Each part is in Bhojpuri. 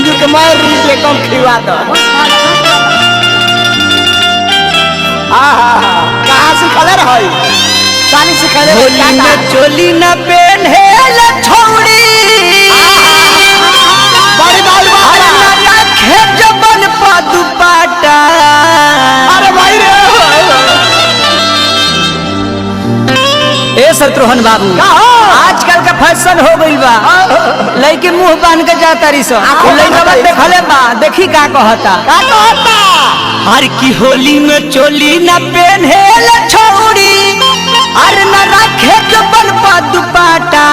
मंजू के मार रीते कम खिवा दो। कहाँ सिखले रही साली सिखले होली में चोली न पहने छोड़ी बड़ी बाल रखे जबन पा दुपट्टा। अरे भाई रे ए शत्रुघ्न बाबू आजकल का फैशन हो गई बा लड़के मुंह बांध के जाता रही सो लड़का देखले बा देखी का कहता हर की होली में चोली न पहने छोड़ी अरे न रखे जबन पा दुपट्टा।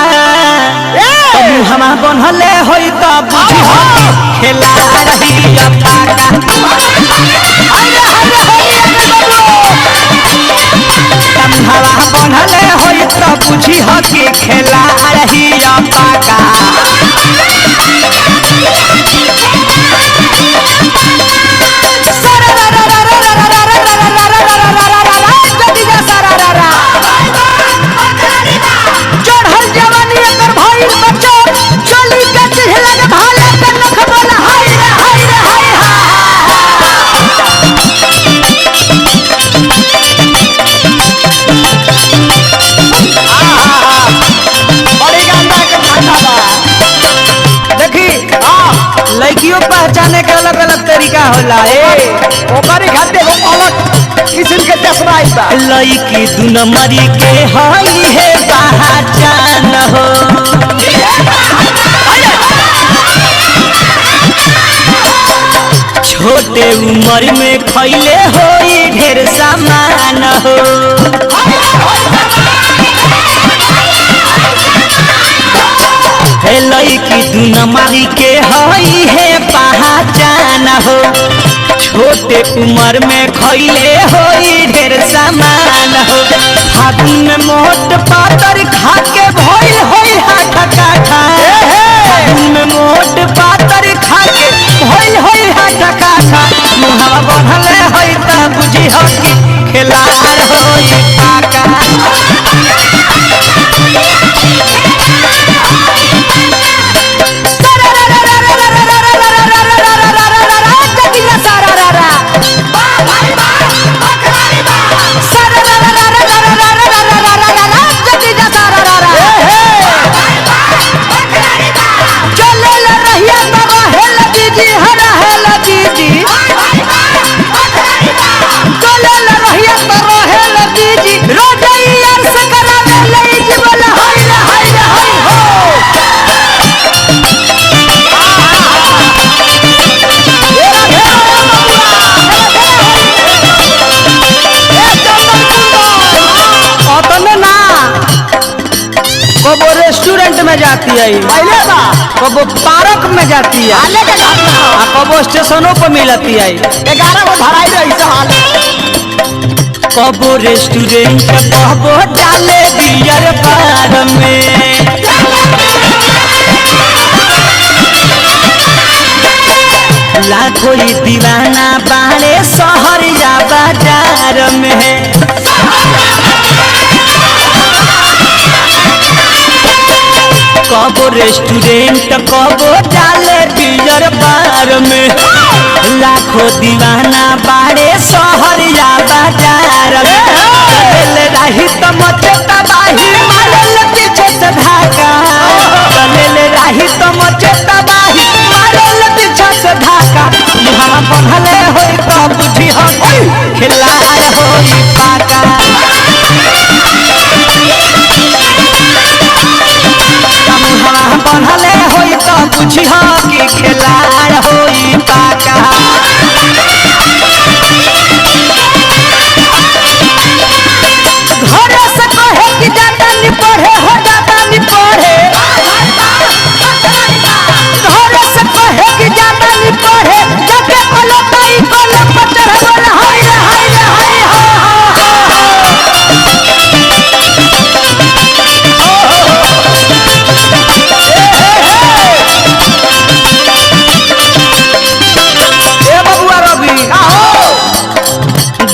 हम बनले होई त बुझी खेला रही पाका। हवा बनले होई त बुझी के खेला रही पाका। लड़कियों पहचाने के अलग अलग तरीका होला ओकरी खाते वो अलग किस्म के चश्मा बा। लड़की दू नंबरी के हई है पहचान हो। छोटे उम्र में खैले होई ढेर सामान हो। लड़की दू नंबरी के हई है पहचान हो। छोटे उम्र में खैले होई ढेर सामान हो। फागुन में मोट पातर खा के भइल होई हाथ काठा। फागुन में मोट पातर खा के भइल होई हाथ काठा। मुहावा बढ़ले होई त बुझी हो कि खेलार होई पाका। कबो रेस्टोरेंट में जाती है कबो पार्क में जाती है कबो स्टेशनों पर मिलती है 11 गो भराई रही कबो रेस्टोरेंट कबो डाले बियर बार में। लाखों दीवाना बाड़े शहर या बाजार में। कबो रेस्टोरेंट कबो डाले बियर बार में। लाखों दीवाना बाड़े शहर या बाजार में। चले रही तो मचे तबाही मारल पीछे से धाका। चले रही तो मचे तबाही मारल पीछे से धाका। मुहावा बनले होई तो बुझी हो खिलार होई पाका। बनले होई तो बुझी हो कि खेलार होई पाका। घर से कहे कि जाता नहीं पढ़े हो जाता नहीं पढ़े। घर से कहे कि जाता नहीं पढ़े जाके पलटाई कलम पर चढ़ल हाय रे हाय रे हाय हा।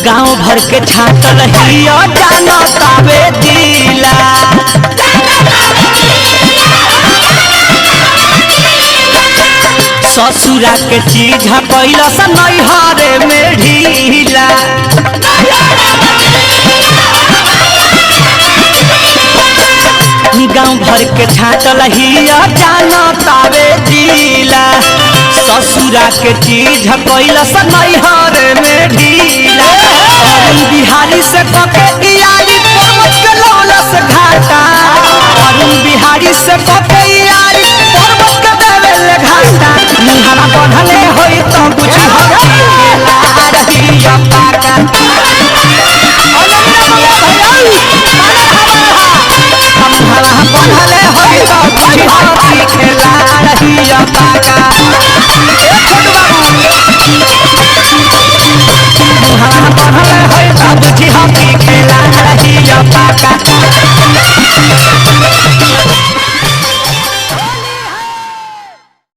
गाँव भर के छातल हिया जाना तावे दिला। ससुरा के चीज कैला सा नैहरे में ढीला गाँव भर के छाटल हिया जाना तावे जिला ससुरा के चीज कैला सा नैहरे में ढीला अरुण बिहारी से कके यारी पर्वत के लौलस घाटा अरुण बिहारी से कके यारी पर्वत के देवेले घाटा मुहारा बढ़ले होई तो कुछ रहिया पाका मुहारा बढ़ले होई तो कुछ खेला रहिया पाका मुहारा बढ़ले होई तो कुछ खेला रहिया पाका